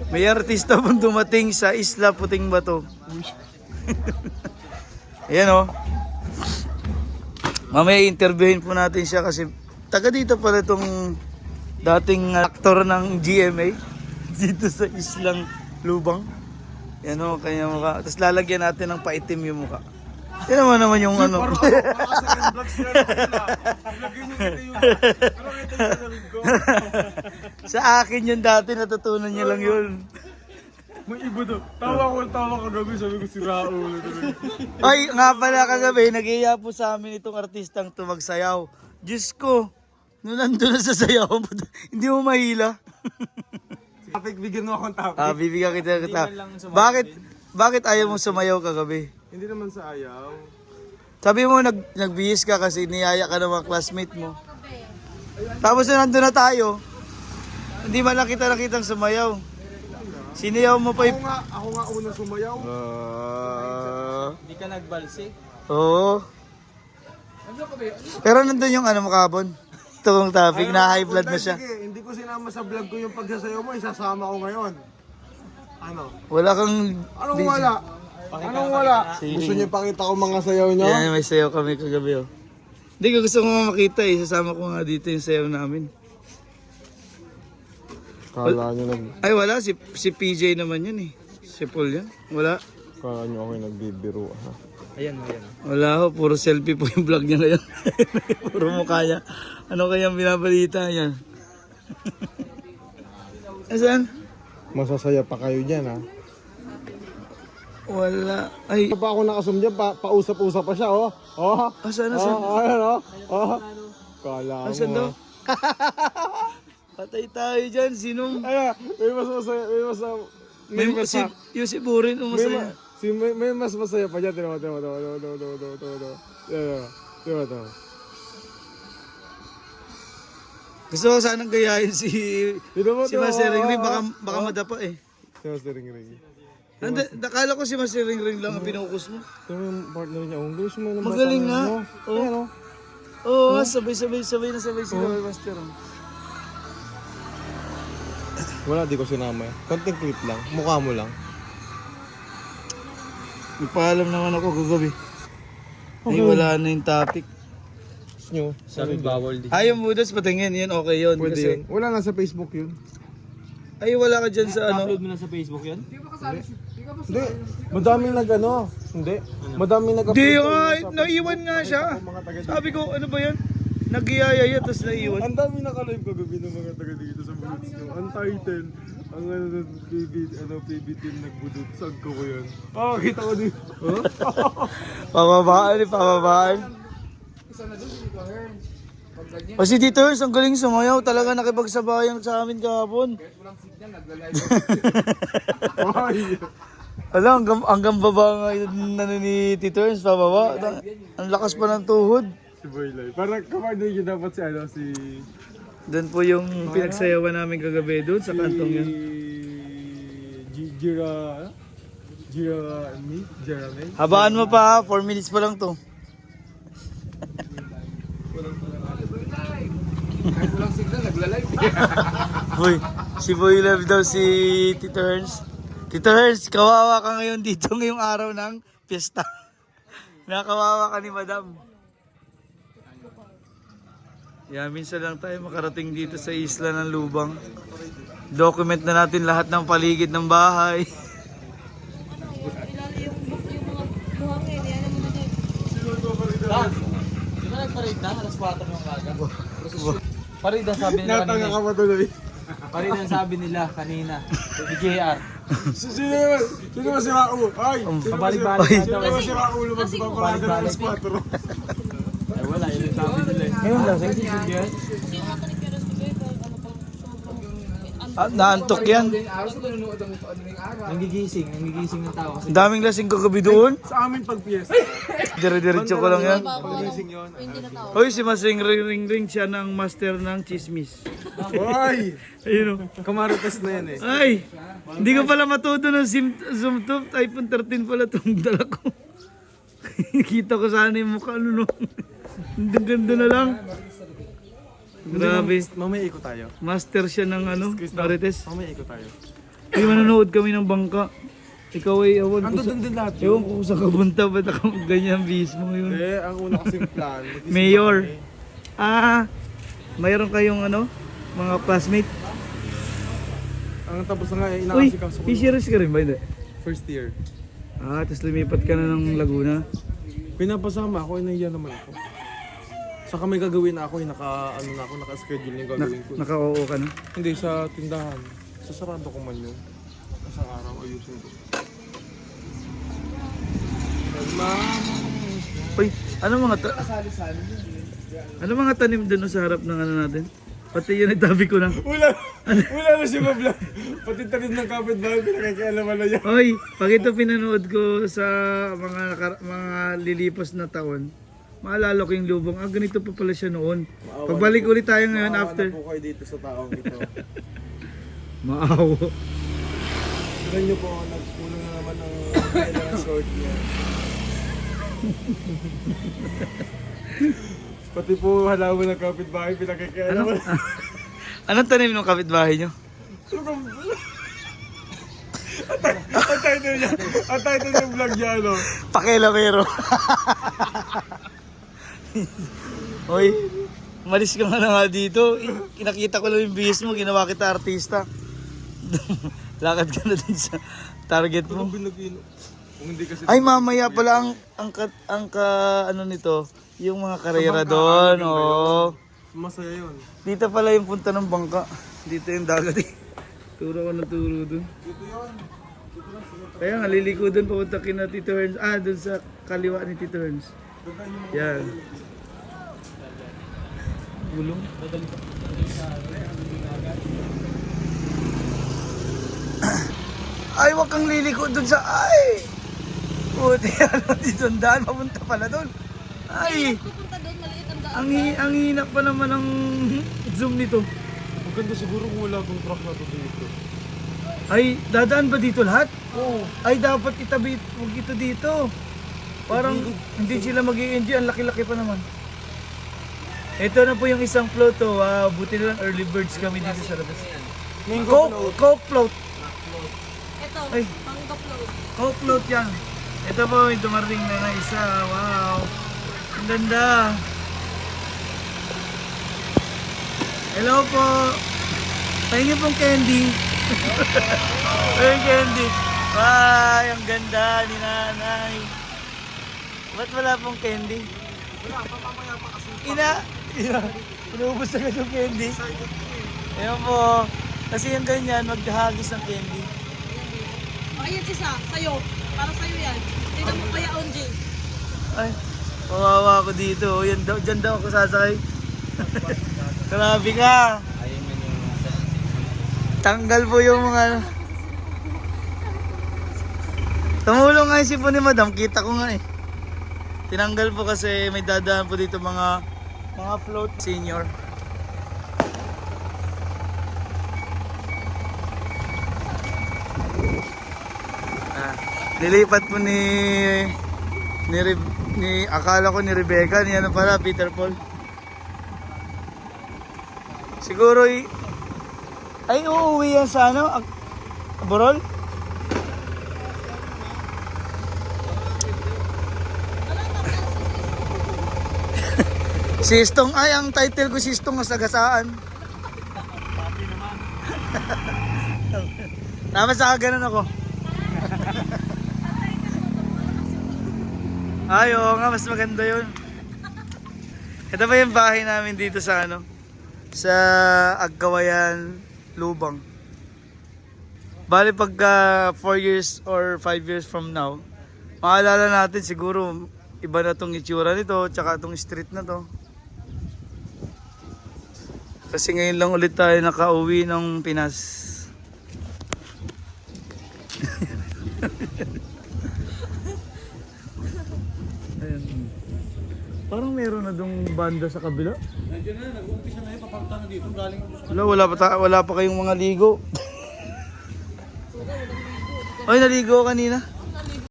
May artista pong dumating sa Isla Puting Bato. Ayan o. Mamaya interviewin po natin siya kasi taga dito pala itong dating aktor ng GMA dito sa Islang Lubang. Yan o, kanya mukha. Tapos lalagyan natin ng paitim yung mukha. Yan naman yung ano. Sa akin yun dati, natutunan niya lang yun. May iba daw. Tawa ko gabi, sabi ko si Raul. Ay, nga pala kagabi, nag-iya po sa amin itong artistang tumagsayaw. Diyos ko, nung nandun na sa sayaw, hindi mo mahila. Topic, bigyan mo akong topic. Bibigyan kita. Bakit ayaw mong sumayaw kagabi? Hindi naman sa ayaw. Sabi mo, nagbihis ka kasi niyaya ka ng mga classmate mo. Tapos na nandun na tayo, hindi man lang kita nakitang sumayaw. Sinayaw mo pa Ako nga unang sumayaw. Hindi ka nagbalsi? Oo. Pero nandun yung ano mo kabon. Itong topic, na high blood na siya. Sige, hindi ko sinama sa vlog ko yung pagsasayaw mo, isasama ko ngayon. Ano? Wala kang... Anong wala? Anong wala? Gusto niyo pakita ko mga sayaw niyo? Yan, may sayaw kami kagabi oh. Hindi ko gusto ko makita eh. Sasama ko nga dito yung sayaw namin. Kala niyo Ay wala, si PJ naman yan eh. Si Paul yan. Wala. Kala niyo ako nagbibiro ha. Ayan. Wala ho, puro selfie po yung vlog niya ngayon. Puro mukha niya. Ano kayang binabalita niya? Asan? Masasaya pa kayo diyan ha. Wala. Ay, Pa ako nakasum diyan, pausap-usap pa siya oh. Oh. asan? Ano? Oh. Kala mo. Asan daw? Patay tayo dyan. Sinong? Ay, may mas masaya, may mas Yung si Burin, umasaya. may mas masaya pa dyan. Tinawa. Gusto ko sanang gayahin si Master Ringring. Baka madapa eh. Si Master Ringring. Nakala ko si Master Ringring lang ang pinukus mo. Ito yung partner niya. Ang gusto mo naman. Magaling nga. Oo. Oo, sabay sila kay Master. Wala, di ko sinama. Konting clip lang. Mukha mo lang. Nagpaalam naman ako kagabi. Ay, wala na yung topic. Gusto nyo? Sabi bawal din. Ayaw mo das patingin, yun okay yun. Pwede Kasi, yun. Wala nga sa Facebook yun. ay, wala ka dyan sa ano. Upload mo na sa Facebook yun? Hindi. Madaming nag-ano. Hindi. Madaming nag-upload. Di, sa naiwan nga siya. mga taga dito. Sabi ko, ano ba yan? Nag-iyayaya, tapos naiwan. Ang dami naka-live kagabi ng mga taga dito sa Budots nyo. Ang title. Ang PB team nagbudot. Saan ko yan? Kita ko dito. Pababaan. O si Tito Ernst, ang galing sumayaw. Talaga nakipagsabayan sa amin kahapon. Ay. Alam, hanggang baba nga yun ni Tito Ernst, pababa. Ang lakas pa ng tuhod. Si Boylay. Parang kapartner yun dapat si Doon po yung pinagsayawan namin kagabi doon sa kantong yun. Jeremy. Habaan mo pa, 4 minutes pa lang to. Walang signal, nagla-live. Hoy, si Boy Love daw si Tito Ernst. Tito Ernst, kawawa ka ngayon dito ngayong araw ng piyesta. Nakawawa ka ni Madam. Yeah, minsan lang tayo makarating dito sa isla ng Lubang. Document na natin lahat ng paligid ng bahay. Di ba nagparade na? Alas 4 ng umaga. Parade ang sabi nila Natanga ka kanina. pa tuloy. Parade ang sabi nila kanina. Ni JR. Sino naman? Sino ba si Raul? Ay! Pabalik-balik Sino na ba daw. si Raul? Magpaparada ng alas 4. Ay wala, yun ang sabi nila. Ngayon lang, sa isip yan. Naantok yan. Nanggigising ng tao kasi. Ang daming lasing kagabi doon. Sa amin pag piyesta. Dire-diretso ko lang yan. Pag-gising yun. Hoy, si Masing Ring siya ng master ng chismis. Ay! Ayun o. Kamarites na yan eh. Ay, hindi ko pala matuto ng Zoom to. iPhone 13 pala itong dala ko. Kita ko sana yung mukha ano no. Ang ganda na lang. Grabe. Mamaya ikot tayo. Master siya ng ano, Marites. Mamaya ikot tayo. Ay, manonood kami ng bangka. Ikaw ay awan ko Andun sa... din lahat Ewan ko kung saan ka punta, ba't ako ganyan mismo yun? Ang una kasing plan. Mayor. Ah, mayroon kayong ano, mga classmate? Ang tapos na nga, Uy, inaasikaso ko. fisheries ka rin ba? Hindi. First year. Ah, tapos lumipat ka na ng Laguna. Pinapasama ako, nahiya naman ako. Saka may gagawin na ako, naka-schedule yung gagawin ko. Naka-oo ka na? Hindi, sa tindahan. Sasarado ko man yun. Isang araw, ayusin ko. Uy, ano mga tanim doon sa harap ng ano natin? Pati yun ay tabi ko na. Wala na siya ma-vlog. Pati tanim ng kapitbahay, pinakakialaman na niya. Hoy, pag ito pinanood ko sa mga lilipas na taon, maalala ko yung lubong. Ah, ganito pa pala siya noon. Pagbalik ulit tayo ngayon after. Maawa na po kayo dito sa taong ito. Maawa. Tignan niyo po, nagpuno na naman ang kailangan short niya. Pati po halaman ng kapitbahay, pinakakialaman. Anong tanim ng kapitbahay nyo? Ang title ng vlog niya, ano? Pakilamero. Hoy, umalis ka nga na nga dito. Kinakita ko lang yung bihis mo, ginawa kita artista. Lakad ka na din sa target mo. Kung hindi kasi... Ay, mamaya pala ang ano nito, yung mga karera doon. Oh. Masaya yun. Dito pala yung punta ng bangka. Dito yung dagat eh. Turo ko ng turo doon. Kaya nga, liliko doon papunta kina Tito Herns. Ah, doon sa kaliwa ni Tito Herns. Yan. Gulong. Ay, wag kang liliko doon sa... Ay! Puti, ano dito ang daan. Papunta pala doon. Ay! Pupunta doon, maliit ang daan. Ang hina pa naman ng zoom nito. Maganda siguro kung wala akong truck na to dito. Ay, dadaan ba dito lahat? Oo. Ay, dapat itabi, huwag ito dito. Parang hindi sila mag-i-enjoy, ang laki-laki pa naman. Ito na po yung isang float to. Buti na lang early birds kami dito sa labas. Coke float. Ito, Ay. mangga float. Coke float yan. Ito po, may dumarating na isa. Wow. Ang ganda. Hello po. Tingin pong candy. Ay, candy. Ay, ang ganda ni nanay. Ba't wala pong candy? Wala, papamaya pa kasi. Inuubos agad yung candy. Ayan po. Kasi yung ganyan, maghahagis ng candy. Ayan isa, sa'yo. Para sa'yo yan. Tingnan mo kaya, Onji. Ay, kawawa ako dito. Yan daw, dyan daw ako sasakay. Grabe ka. Tanggal po yung mga... Tumulong nga yung sipon ni Madam. Kita ko nga eh. Tinanggal po kasi may dadaan po dito mga float senior. Nilipat po ni akala ko ni Rebecca, ni ano pala, Peter Paul. Siguro ay uuwi yan sa ano, Borol? Sistong, ay ang title ko Sistong ang sagasaan. Tapos saka ganun ako. Ay, oo nga, mas maganda yun. Ito ba yung bahay namin dito sa ano? Sa Agkawayan, Lubang. Bali pagka 4 years or 5 years from now, maalala natin siguro iba na tong itsura nito, tsaka tong street na to. Kasi ngayon lang ulit tayo nakauwi ng Pinas. Ayan. Parang meron na dong banda sa kabila. Nandiyan na, nag-uumpisa na yun, papunta na dito, galing ko sa... Wala pa kayong mga ligo. Oy, naligo kanina.